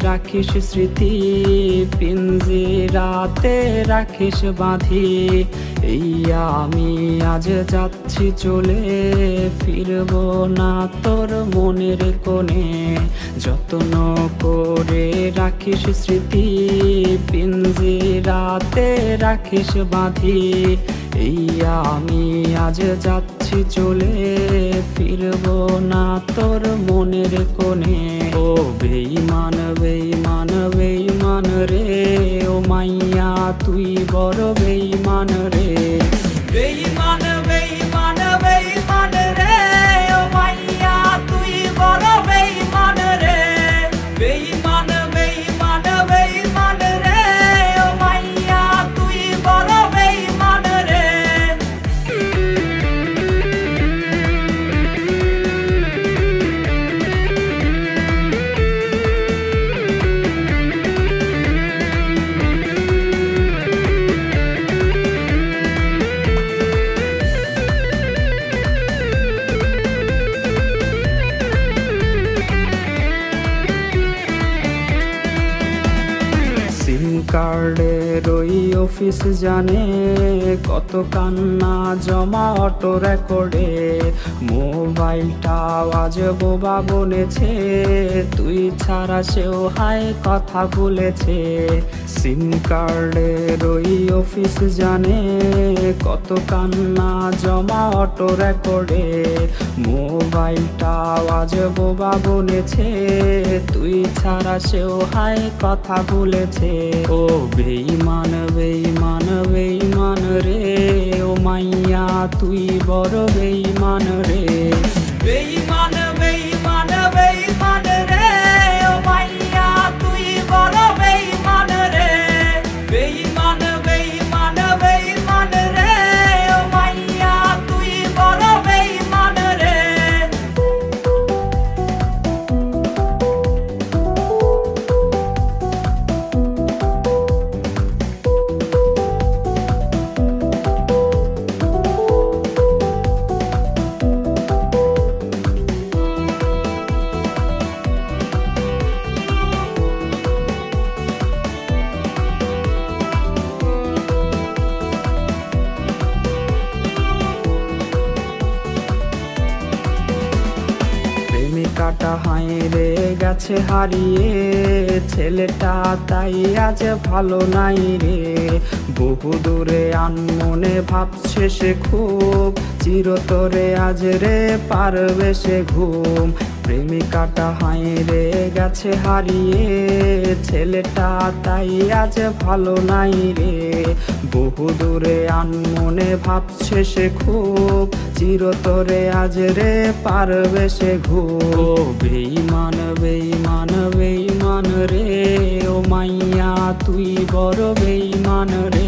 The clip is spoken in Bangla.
রাখিস স্মৃতি, পিঞ্জিরাতে রাখিস বাঁধি। এই আমি আজ যাচ্ছি চলে, ফিরব না তোর মনের কোণে। যত্ন করে রাখিস স্মৃতি, পিঞ্জিরাতে রাখিস বাঁধি। এই আমি আজ যাচ্ছি চলে, ফিরব না তোর মনের কোণে। ও বেঈমান বেঈমান বেঈমান রে, ও মাইয়া তুই বড় বেঈমান রে। বেঈমান বেঈমান বেঈমান রে, ও মাইয়া তুই বড় বেঈমান রে। বেঈমান বেঈমান বেঈমান রে, ও মাইয়া তুই বড় বেঈমান রে। সিম কার্ডের ওই অফিস জানে, কত কান্না জমা অটো রেকর্ডে। মোবাইলটা আজ বোবা বলেছে, তুই ছাড়া সেও হায় কথা বলেছে। সিম কার্ডের ওই অফিস জানে, কত কান্না জমা অটো রেকর্ডে। মোবাইলটা আজ বোবা বলেছে, তুই ছাড়া সেও হায় কথা বলেছে। ও বেঈমান বেঈমান বেঈমান রে, ও মাইয়া তুই বড় বেঈমান রে। বেঈমান বেঈমান বেঈমান রে, ও মাইয়া তুই বড় বেঈমান রে। বেঈমান বেঈমান বেঈমান রে, ও মাইয়া তুই বড় বেঈমান রে। প্রেমিকাটা হায়রে গেছে হারিয়ে, ছেলেটা তাই আজ ভালো নাই রে। বহু দূরে আনমনে ভাবছে সে খুব, চিরতরে আজ রে পারবে সে ঘুম। প্রেমিকাটা হায়রে গেছে হারিয়ে, ছেলেটা তাই আজ ভালো নাই রে। বহু দূরে আনমনে ভাবছে সে খুব, চিরতরে আজ রে পারবে সে ঘুম। ও বেঈমান বেঈমান বেঈমান রে, ও মাইয়া তুই বড় বেঈমান রে।